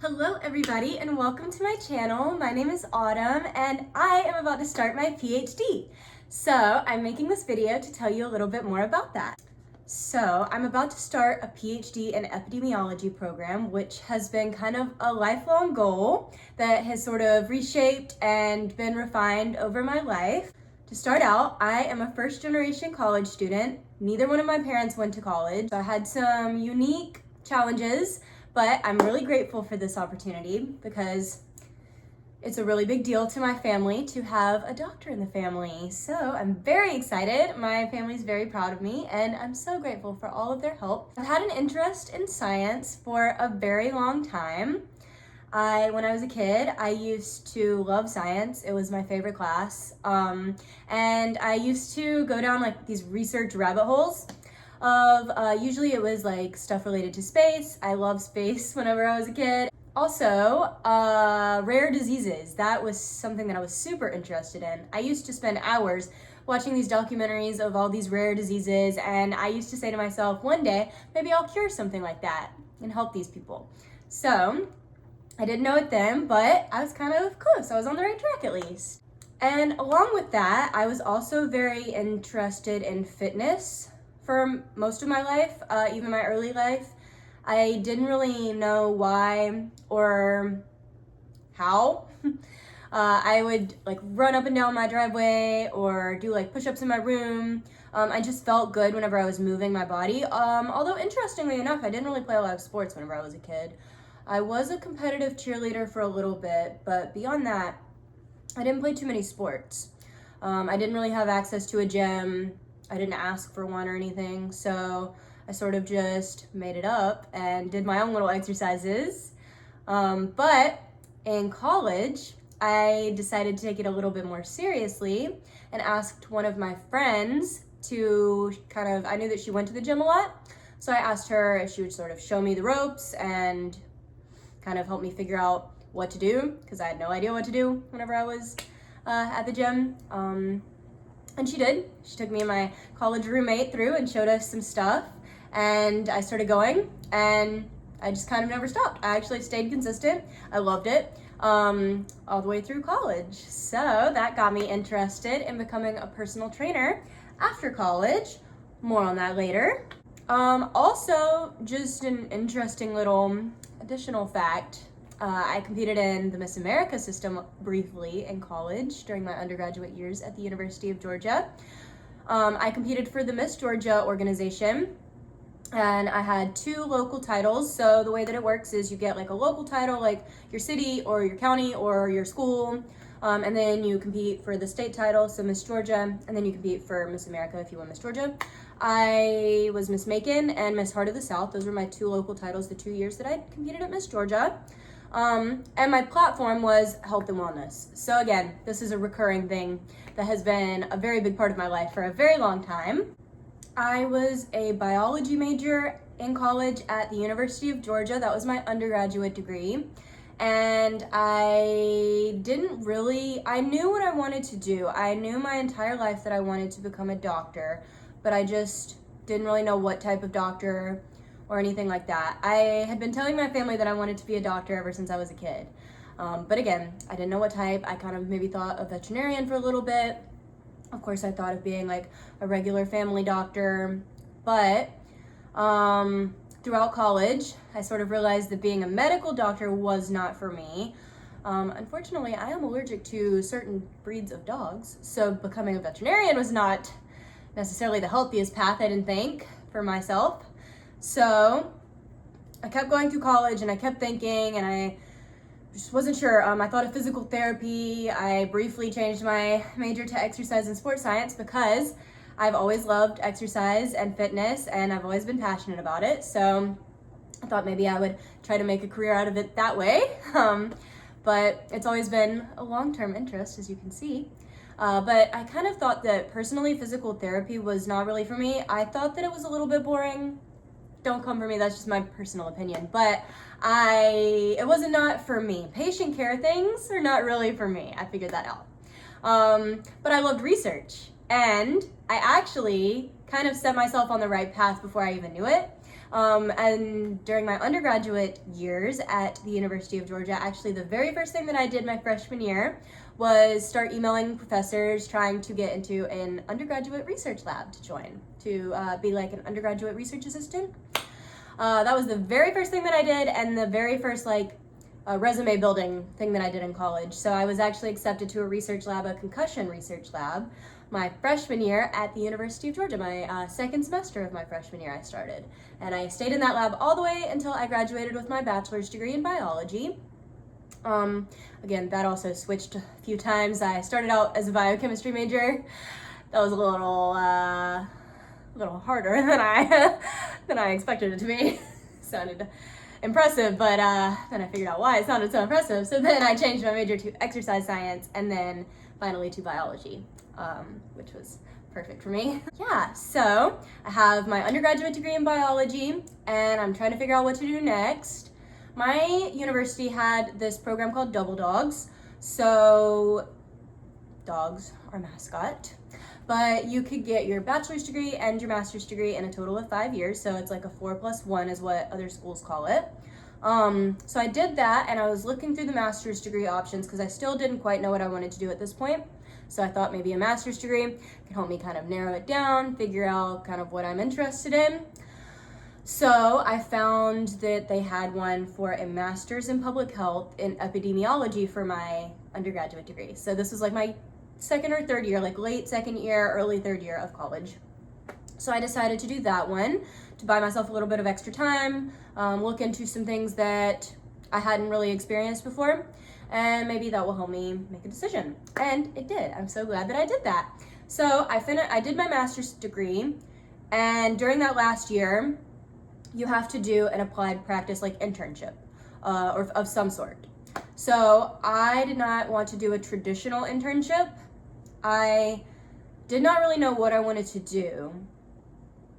Hello everybody and welcome to my channel. My name is Autumn and I am about to start my PhD. So I'm making this video to tell you a little bit more about that. So I'm about to start a PhD in Epidemiology program, which has been kind of a lifelong goal that has sort of reshaped and been refined over my life. To start out, I am a first generation college student. Neither one of my parents went to college. So I had some unique challenges, but I'm really grateful for this opportunity because it's a really big deal to my family to have a doctor in the family. So I'm very excited. My family's very proud of me and I'm so grateful for all of their help. I've had an interest in science for a very long time. When I was a kid, I used to love science. It was my favorite class. And I used to go down like these research rabbit holes of usually it was like stuff related to space. I loved space whenever I was a kid. Also, rare diseases. That was something that I was super interested in. I used to spend hours watching these documentaries of all these rare diseases, and I used to say to myself, one day, maybe I'll cure something like that and help these people. So, I didn't know it then, but I was kind of close. I was on the right track at least. And along with that, I was also very interested in fitness for most of my life, even my early life. I didn't really know why or how. I would like run up and down my driveway or do like push-ups in my room. I just felt good whenever I was moving my body. Although interestingly enough, I didn't really play a lot of sports whenever I was a kid. I was a competitive cheerleader for a little bit, but beyond that, I didn't play too many sports. I didn't really have access to a gym. I didn't ask for one or anything, so I sort of just made it up and did my own little exercises. But in college, I decided to take it a little bit more seriously and asked one of my friends to I knew that she went to the gym a lot, so I asked her if she would sort of show me the ropes and kind of help me figure out what to do, because I had no idea what to do whenever I was at the gym. And she did. She took me and my college roommate through and showed us some stuff. And I started going and I just kind of never stopped. I actually stayed consistent. I loved it all the way through college. So that got me interested in becoming a personal trainer after college. More on that later. Also, just an interesting little additional fact. I competed in the Miss America system briefly in college during my undergraduate years at the University of Georgia. I competed for the Miss Georgia organization and I had 2 local titles. So the way that it works is you get like a local title, like your city or your county or your school, and then you compete for the state title, so Miss Georgia, and then you compete for Miss America if you win Miss Georgia. I was Miss Macon and Miss Heart of the South. Those were my 2 local titles the 2 years that I competed at Miss Georgia. And my platform was health and wellness. So again, this is a recurring thing that has been a very big part of my life for a very long time. I was a biology major in college at the University of Georgia. That was my undergraduate degree. And I knew what I wanted to do. I knew my entire life that I wanted to become a doctor, but I just didn't really know what type of doctor or anything like that. I had been telling my family that I wanted to be a doctor ever since I was a kid. But again, I didn't know what type. I kind of maybe thought of veterinarian for a little bit. Of course, I thought of being like a regular family doctor. But throughout college, I sort of realized that being a medical doctor was not for me. Unfortunately, I am allergic to certain breeds of dogs, so becoming a veterinarian was not necessarily the healthiest path, I didn't think, for myself. So I kept going through college and I kept thinking and I just wasn't sure. I thought of physical therapy. I briefly changed my major to exercise and sports science because I've always loved exercise and fitness and I've always been passionate about it. So I thought maybe I would try to make a career out of it that way. But it's always been a long-term interest, as you can see. But I kind of thought that personally physical therapy was not really for me. I thought that it was a little bit boring. Don't come for me, that's just my personal opinion. But it wasn't not for me. Patient care things are not really for me. I figured that out. But I loved research. And I actually kind of set myself on the right path before I even knew it. And during my undergraduate years at the University of Georgia, actually the very first thing that I did my freshman year was start emailing professors trying to get into an undergraduate research lab to join, to be like an undergraduate research assistant. That was the very first thing that I did, and the very first resume building thing that I did in college. So I was actually accepted to a research lab, a concussion research lab, my freshman year at the University of Georgia. My second semester of my freshman year I started. And I stayed in that lab all the way until I graduated with my bachelor's degree in biology. Again, that also switched a few times. I started out as a biochemistry major. That was a little harder than I expected it to be. Sounded impressive, but then I figured out why it sounded so impressive. So then I changed my major to exercise science, and then finally to biology, which was perfect for me. Yeah, so I have my undergraduate degree in biology, and I'm trying to figure out what to do next. My university had this program called Double Dogs. So dogs are mascot, but you could get your bachelor's degree and your master's degree in a total of 5 years. So it's like a 4+1 is what other schools call it. So I did that, and I was looking through the master's degree options because I still didn't quite know what I wanted to do at this point. So I thought maybe a master's degree could help me kind of narrow it down, figure out kind of what I'm interested in. So I found that they had one for a master's in public health in epidemiology for my undergraduate degree. So this was like my second or third year, like late second year, early third year of college. So I decided to do that one to buy myself a little bit of extra time, look into some things that I hadn't really experienced before, and maybe that will help me make a decision. And it did. I'm so glad that I did that. So I did my master's degree, and during that last year, you have to do an applied practice like internship or of some sort. So I did not want to do a traditional internship. I did not really know what I wanted to do,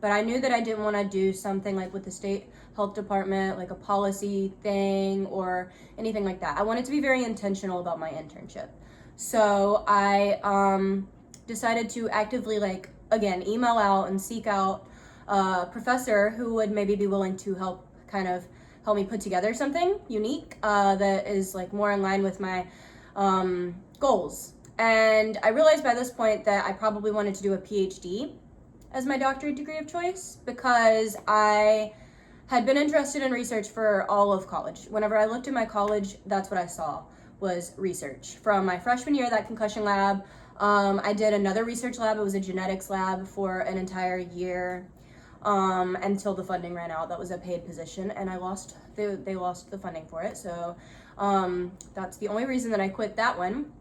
but I knew that I didn't want to do something like with the state health department, like a policy thing or anything like that. I wanted to be very intentional about my internship. So I decided to actively, again, email out and seek out a professor who would maybe be willing to help me put together something unique that is more in line with my goals. And I realized by this point that I probably wanted to do a PhD as my doctorate degree of choice because I had been interested in research for all of college. Whenever I looked at my college, that's what I saw was research. From my freshman year, that concussion lab, I did another research lab. It was a genetics lab for an entire year until the funding ran out. That was a paid position, and they lost the funding for it. So that's the only reason that I quit that one.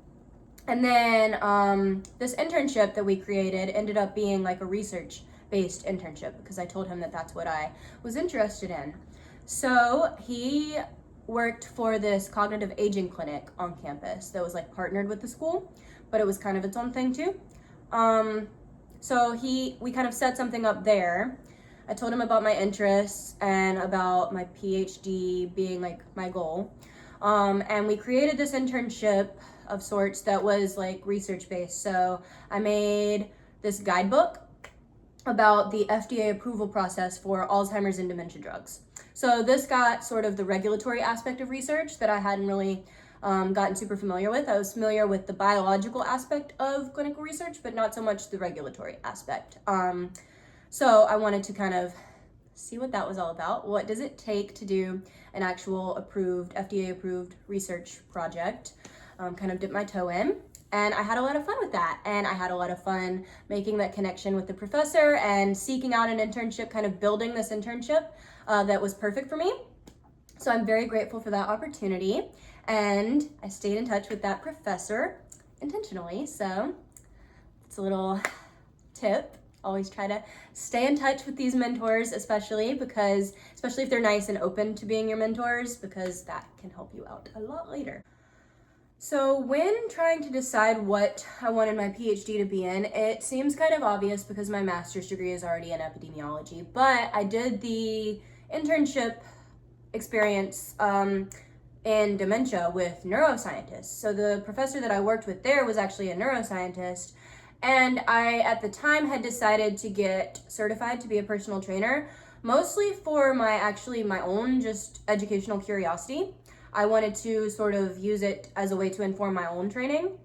And then this internship that we created ended up being like a research-based internship because I told him that that's what I was interested in. So he worked for this cognitive aging clinic on campus that was partnered with the school, but it was kind of its own thing too. So we kind of set something up there. I told him about my interests and about my PhD being my goal. And we created this internship of sorts that was research based. So I made this guidebook about the FDA approval process for Alzheimer's and dementia drugs. So this got sort of the regulatory aspect of research that I hadn't really gotten super familiar with. I was familiar with the biological aspect of clinical research, but not so much the regulatory aspect. So I wanted to kind of see what that was all about. What does it take to do an actual FDA approved research project? Kind of dip my toe in, and I had a lot of fun with that. And I had a lot of fun making that connection with the professor and seeking out an internship, kind of building this internship that was perfect for me. So I'm very grateful for that opportunity. And I stayed in touch with that professor intentionally. So it's a little tip. Always try to stay in touch with these mentors, especially if they're nice and open to being your mentors, because that can help you out a lot later. So when trying to decide what I wanted my PhD to be in, it seems kind of obvious because my master's degree is already in epidemiology, but I did the internship experience in dementia with neuroscientists. So the professor that I worked with there was actually a neuroscientist, and I, at the time, had decided to get certified to be a personal trainer, mostly for my own just educational curiosity. I wanted to sort of use it as a way to inform my own training,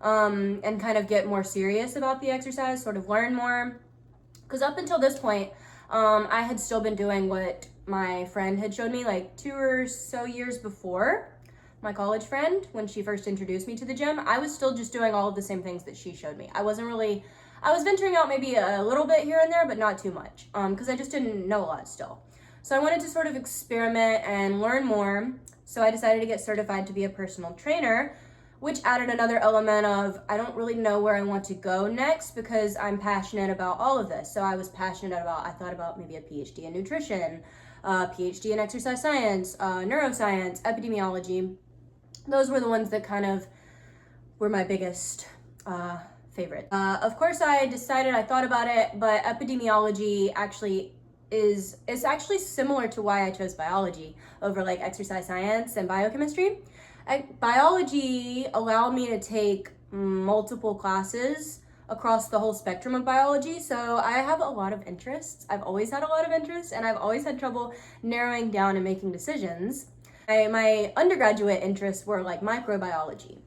and kind of get more serious about the exercise, sort of learn more. Because up until this point, I had still been doing what my friend had showed me like 2 or so years before. My college friend, when she first introduced me to the gym, I was still just doing all of the same things that she showed me. I was venturing out maybe a little bit here and there, but not too much, because I just didn't know a lot still. So I wanted to sort of experiment and learn more. So I decided to get certified to be a personal trainer, which added another element of, I don't really know where I want to go next because I'm passionate about all of this. So I thought about maybe a PhD in nutrition, PhD in exercise science, neuroscience, epidemiology. Those were the ones that kind of were my biggest favorite. Of course, I thought about it, but epidemiology actually is actually similar to why I chose biology over like exercise science and biochemistry. Biology allowed me to take multiple classes across the whole spectrum of biology, so I have a lot of interests. I've always had a lot of interests, and I've always had trouble narrowing down and making decisions. My undergraduate interests were like microbiology,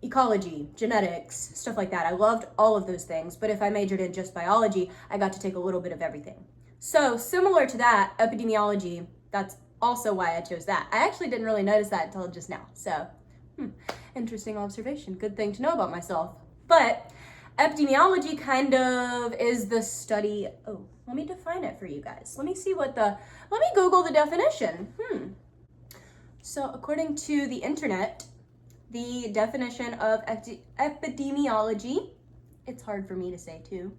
ecology, genetics, stuff like that. I loved all of those things, but if I majored in just biology, I got to take a little bit of everything. So similar to that, epidemiology, that's also why I chose that. I actually didn't really notice that until just now. So, interesting observation. Good thing to know about myself. But epidemiology kind of is the study. Oh, let me define it for you guys. Let me Google the definition. So according to the internet, the definition of epidemiology, it's hard for me to say too,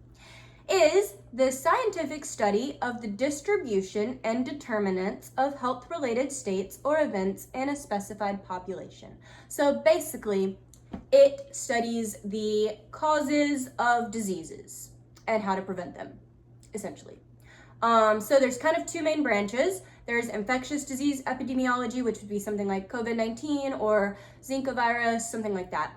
is the scientific study of the distribution and determinants of health-related states or events in a specified population. So basically, it studies the causes of diseases and how to prevent them, essentially. So there's kind of two main branches. There's infectious disease epidemiology, which would be something like COVID-19 or Zika virus, something like that.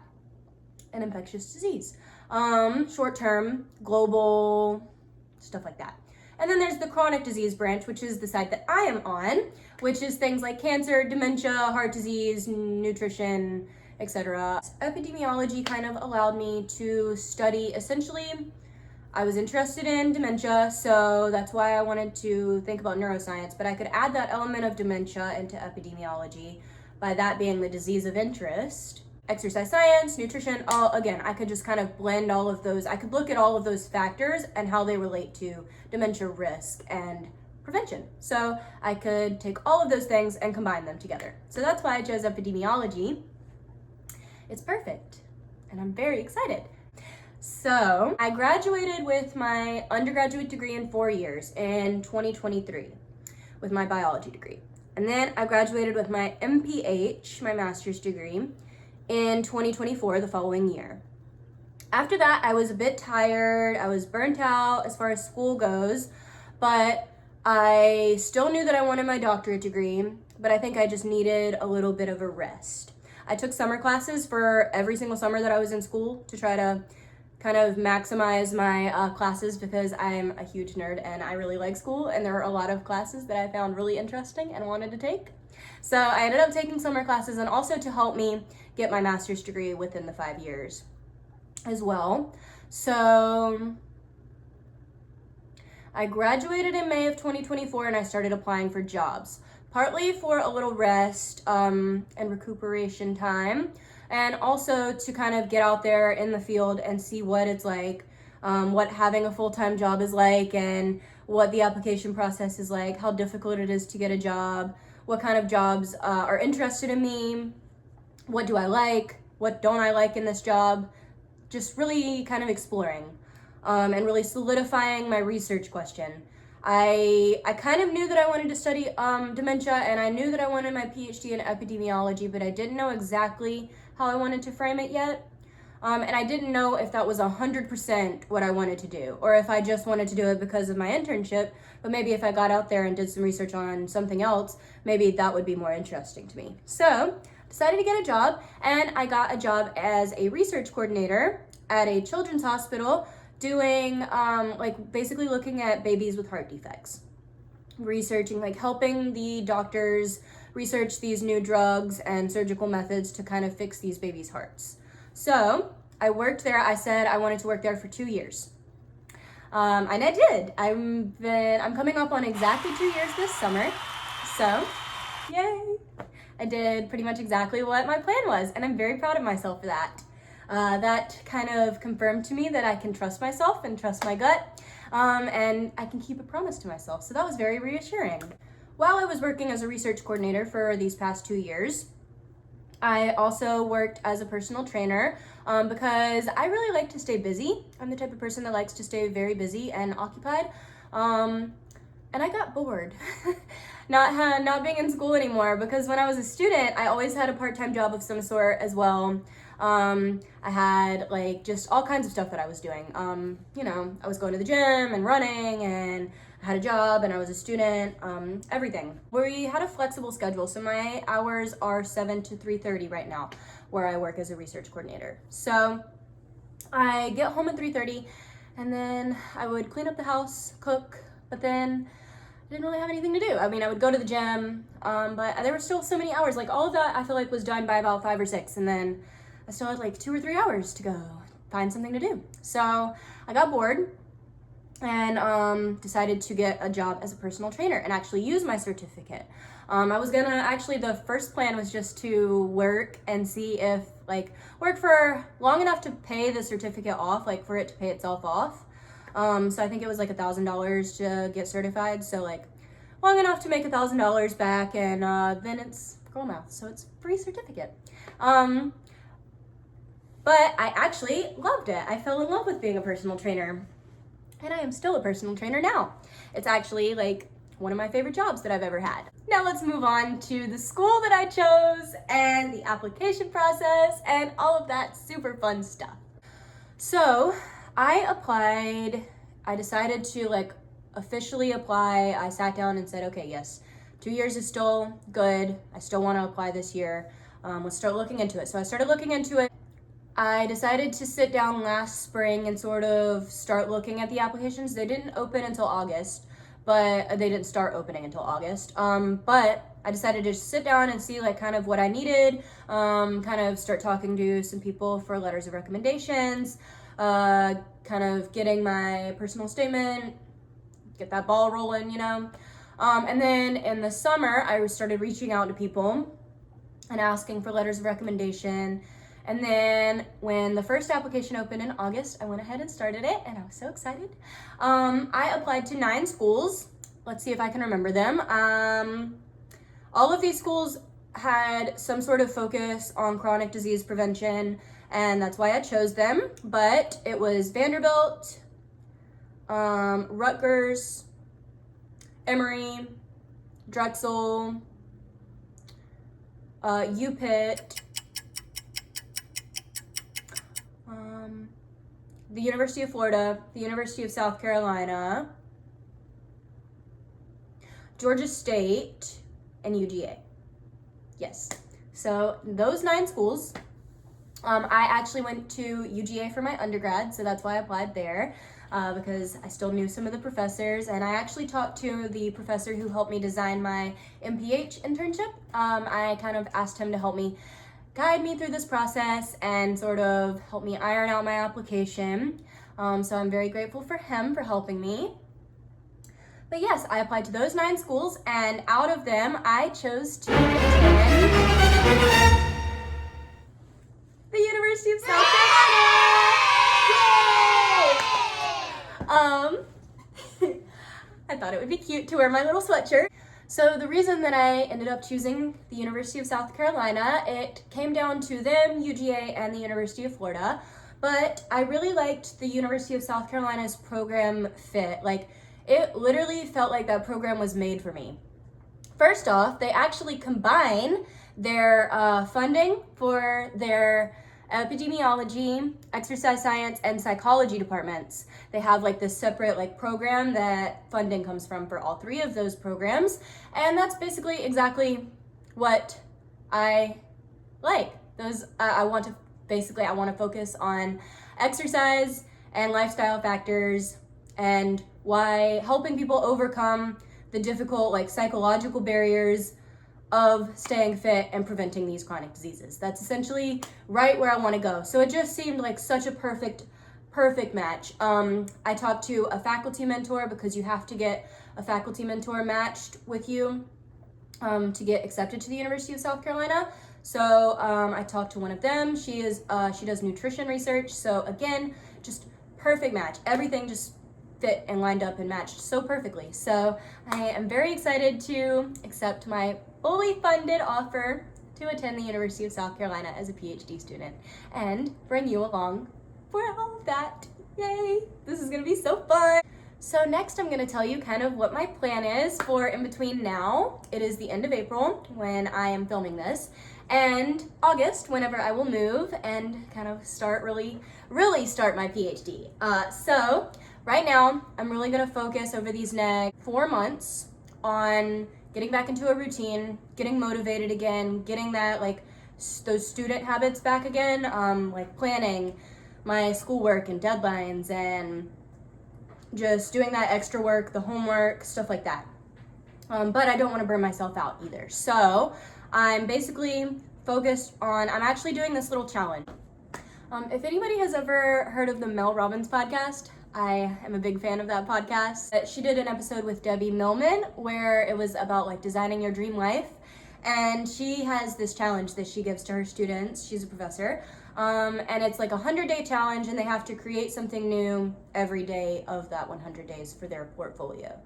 An infectious disease. Short-term, global, stuff like that. And then there's the chronic disease branch, which is the side that I am on, which is things like cancer, dementia, heart disease, nutrition, etc. Epidemiology kind of allowed me to study, essentially, I was interested in dementia, so that's why I wanted to think about neuroscience, but I could add that element of dementia into epidemiology by that being the disease of interest. Exercise science, nutrition, again, I could just kind of blend all of those. I could look at all of those factors and how they relate to dementia risk and prevention. So I could take all of those things and combine them together. So that's why I chose epidemiology. It's perfect, and I'm very excited. So I graduated with my undergraduate degree in 4 years in 2023 with my biology degree. And then I graduated with my MPH, my master's degree, in 2024, the following year. After that, I was a bit tired. I was burnt out as far as school goes, but I still knew that I wanted my doctorate degree, but I think I just needed a little bit of a rest. I took summer classes for every single summer that I was in school to try to kind of maximize my classes because I'm a huge nerd and I really like school, and there were a lot of classes that I found really interesting and wanted to take. So I ended up taking summer classes, and also to help me get my master's degree within the 5 years as well. So I graduated in May of 2024 and I started applying for jobs, partly for a little rest and recuperation time, and also to kind of get out there in the field and see what it's like, what having a full-time job is like, and what the application process is like, how difficult it is to get a job, what kind of jobs are interested in me, what do I like, what don't I like in this job, just really kind of exploring and really solidifying my research question. I kind of knew that I wanted to study dementia, and I knew that I wanted my PhD in epidemiology, but I didn't know exactly how I wanted to frame it yet. And I didn't know if that was 100% what I wanted to do, or if I just wanted to do it because of my internship, but maybe if I got out there and did some research on something else, maybe that would be more interesting to me. So decided to get a job, and I got a job as a research coordinator at a children's hospital doing, basically looking at babies with heart defects. researching, like helping the doctors research these new drugs and surgical methods to kind of fix these babies' hearts. So I worked there. I said I wanted to work there for 2 years. And I did. I'm coming up on exactly 2 years this summer. So, yay! I did pretty much exactly what my plan was, and I'm very proud of myself for that. That kind of confirmed to me that I can trust myself and trust my gut, and I can keep a promise to myself. So that was very reassuring. While I was working as a research coordinator for these past 2 years, I also worked as a personal trainer because I really like to stay busy. I'm the type of person that likes to stay very busy and occupied. And I got bored not being in school anymore, because when I was a student, I always had a part-time job of some sort as well. I had like just all kinds of stuff that I was doing. You know, I was going to the gym and running, and I had a job, and I was a student, everything. We had a flexible schedule, so my hours are 7 to 3:30 right now, where I work as a research coordinator. So I get home at 3:30, and then I would clean up the house, cook, but then I didn't really have anything to do. I mean, I would go to the gym, but there were still so many hours. Like all of that I feel like was done by about 5 or 6, and then I still had like 2 or 3 hours to go find something to do. So I got bored and decided to get a job as a personal trainer and actually use my certificate. I was gonna actually, the first plan was just to work and see if work for long enough to pay the certificate off, like for it to pay itself off. So I think it was like $1,000 to get certified. So like long enough to make $1,000 back, and then it's girl math, so it's free certificate. But I actually loved it. I fell in love with being a personal trainer, and I am still a personal trainer now. It's actually like one of my favorite jobs that I've ever had. Now let's move on to the school that I chose and the application process and all of that super fun stuff. So I applied. I decided to officially apply. I sat down and said, okay, yes, 2 years is still good. I still want to apply this year. Let's start looking into it. So I started looking into it. I decided to sit down last spring and sort of start looking at the applications. They didn't open until August, but they didn't start opening until August. But I decided to just sit down and see kind of what I needed, kind of start talking to some people for letters of recommendations, kind of getting my personal statement, get that ball rolling, you know. And then in the summer, I started reaching out to people and asking for letters of recommendation. And then when the first application opened in August, I went ahead and started it, and I was so excited. I applied to 9 schools. Let's see if I can remember them. All of these schools had some sort of focus on chronic disease prevention, and that's why I chose them. But it was Vanderbilt, Rutgers, Emory, Drexel, UPitt, the University of Florida, the University of South Carolina, Georgia State, and UGA. Yes. So those 9 schools. I actually went to UGA for my undergrad, so that's why I applied there, because I still knew some of the professors, and I actually talked to the professor who helped me design my MPH internship. I kind of asked him to help me guide me through this process and sort of help me iron out my application. So I'm very grateful for him for helping me. But yes, I applied to those 9 schools, and out of them, I chose to attend the University of South Carolina. Yay! I thought it would be cute to wear my little sweatshirt. So the reason that I ended up choosing the University of South Carolina, it came down to them, UGA, and the University of Florida. But I really liked the University of South Carolina's program fit. It literally felt like that program was made for me. First off, they actually combine their funding for their epidemiology, exercise science, and psychology departments. They have this separate program that funding comes from for all 3 of those programs, and that's basically exactly what I like. I want to focus on exercise and lifestyle factors and why helping people overcome the difficult like psychological barriers of staying fit and preventing these chronic diseases. That's essentially right where I want to go. So it just seemed like such a perfect match. I talked to a faculty mentor because you have to get a faculty mentor matched with you to get accepted to the University of South Carolina. So I talked to one of them. She does nutrition research. So again, just perfect match. Everything just fit and lined up and matched so perfectly. So I am very excited to accept my fully funded offer to attend the University of South Carolina as a PhD student and bring you along for all of that. Yay! This is gonna be so fun. So next I'm gonna tell you kind of what my plan is for in between now. It is the end of April when I am filming this, and August whenever I will move and kind of start really start my PhD. So right now I'm really gonna focus over these next 4 months on getting back into a routine, getting motivated again, getting that like those student habits back again, like planning my schoolwork and deadlines and just doing that extra work, the homework, stuff like that. But I don't want to burn myself out either. So I'm basically focused on, I'm actually doing this little challenge. If anybody has ever heard of the Mel Robbins podcast, I am a big fan of that podcast. She did an episode with Debbie Millman where it was about like designing your dream life. And she has this challenge that she gives to her students. She's a professor. And it's like a 100-day challenge, and they have to create something new every day of that 100 days for their portfolio.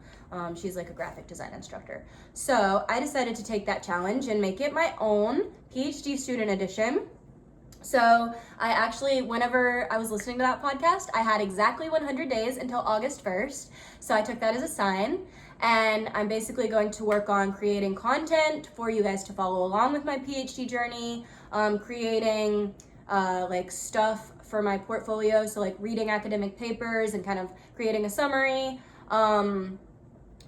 She's like a graphic design instructor. So I decided to take that challenge and make it my own PhD student edition. So I actually, whenever I was listening to that podcast, I had exactly 100 days until August 1st. So I took that as a sign. And I'm basically going to work on creating content for you guys to follow along with my PhD journey, creating like stuff for my portfolio. So like reading academic papers and kind of creating a summary,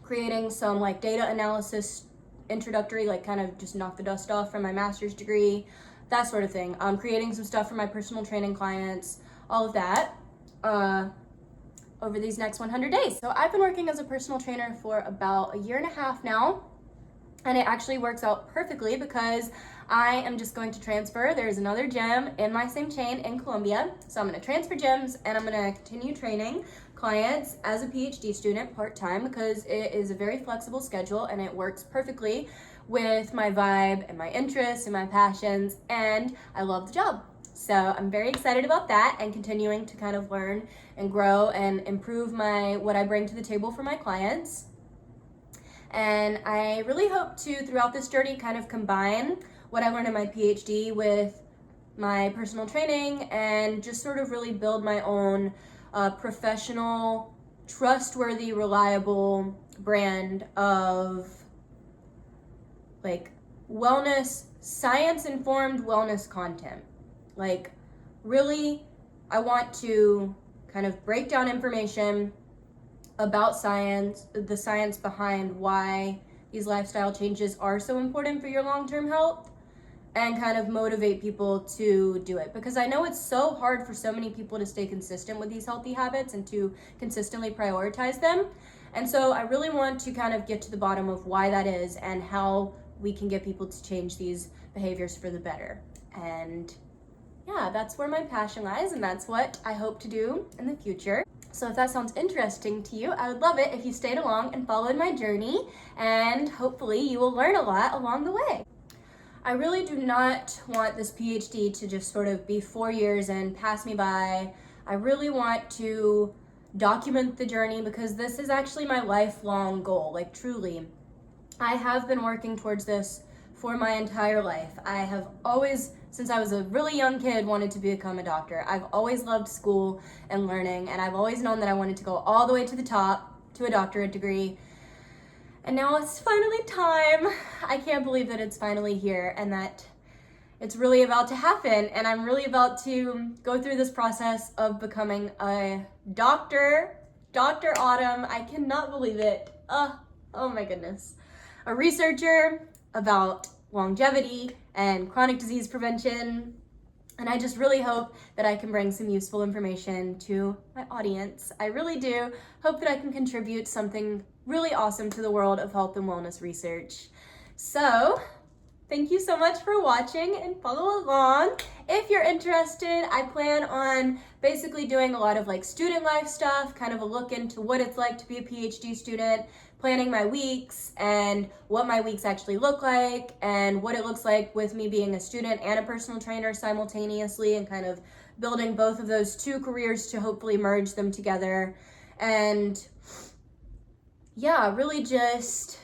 creating some like data analysis introductory, like kind of just knock the dust off from my master's degree, that sort of thing. Creating some stuff for my personal training clients, all of that. Over these next 100 days. So I've been working as a personal trainer for about 1.5 years now, and it actually works out perfectly because I am just going to transfer. There's another gym in my same chain in Columbia, so I'm going to transfer gyms and I'm going to continue training clients as a PhD student part-time because it is a very flexible schedule and it works perfectly with my vibe and my interests and my passions, and I love the job. So I'm very excited about that and continuing to kind of learn and grow and improve what I bring to the table for my clients. And I really hope to, throughout this journey, kind of combine what I learned in my PhD with my personal training and just sort of really build my own professional, trustworthy, reliable brand of like wellness, science-informed wellness content. Like, really, I want to kind of break down information about science, the science behind why these lifestyle changes are so important for your long-term health, and kind of motivate people to do it. Because I know it's so hard for so many people to stay consistent with these healthy habits and to consistently prioritize them. And so I really want to kind of get to the bottom of why that is and how we can get people to change these behaviors for the better. And yeah, that's where my passion lies, and that's what I hope to do in the future. So if that sounds interesting to you, I would love it if you stayed along and followed my journey, and hopefully you will learn a lot along the way. I really do not want this PhD to just sort of be 4 years and pass me by. I really want to document the journey because this is actually my lifelong goal, like truly. I have been working towards this for my entire life. I have always, since I was a really young kid, wanted to become a doctor. I've always loved school and learning, and I've always known that I wanted to go all the way to the top to a doctorate degree. And now it's finally time. I can't believe that it's finally here and that it's really about to happen. And I'm really about to go through this process of becoming a doctor. Dr. Autumn, I cannot believe it. Oh my goodness. A researcher about longevity and chronic disease prevention. And I just really hope that I can bring some useful information to my audience. I really do hope that I can contribute something really awesome to the world of health and wellness research. So, thank you so much for watching and follow along. If you're interested, I plan on basically doing a lot of like student life stuff, kind of a look into what it's like to be a PhD student, planning my weeks and what my weeks actually look like and what it looks like with me being a student and a personal trainer simultaneously, and kind of building both of those two careers to hopefully merge them together. And yeah, really just,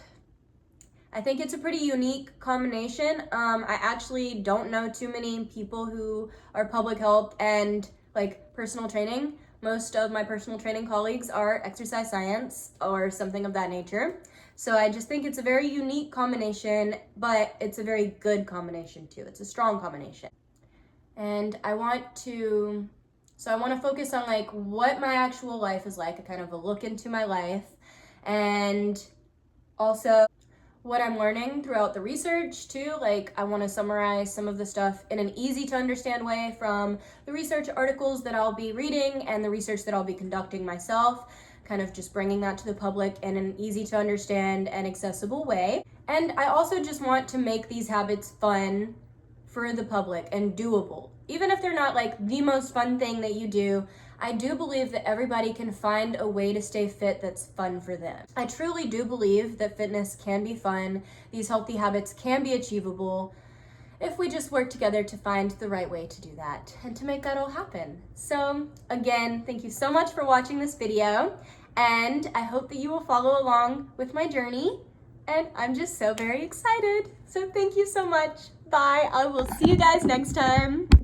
I think it's a pretty unique combination. I actually don't know too many people who are public health and like personal training. Most of my personal training colleagues are exercise science or something of that nature. So I just think it's a very unique combination, but it's a very good combination too. It's a strong combination. And I want to focus on like what my actual life is like, a kind of a look into my life, and also what I'm learning throughout the research too. Like, I want to summarize some of the stuff in an easy to understand way from the research articles that I'll be reading and the research that I'll be conducting myself, kind of just bringing that to the public in an easy to understand and accessible way. And I also just want to make these habits fun for the public and doable. Even if they're not like the most fun thing that you do, I do believe that everybody can find a way to stay fit that's fun for them. I truly do believe that fitness can be fun. These healthy habits can be achievable if we just work together to find the right way to do that and to make that all happen. So again, thank you so much for watching this video, and I hope that you will follow along with my journey, and I'm just so very excited. So thank you so much. Bye. I will see you guys next time.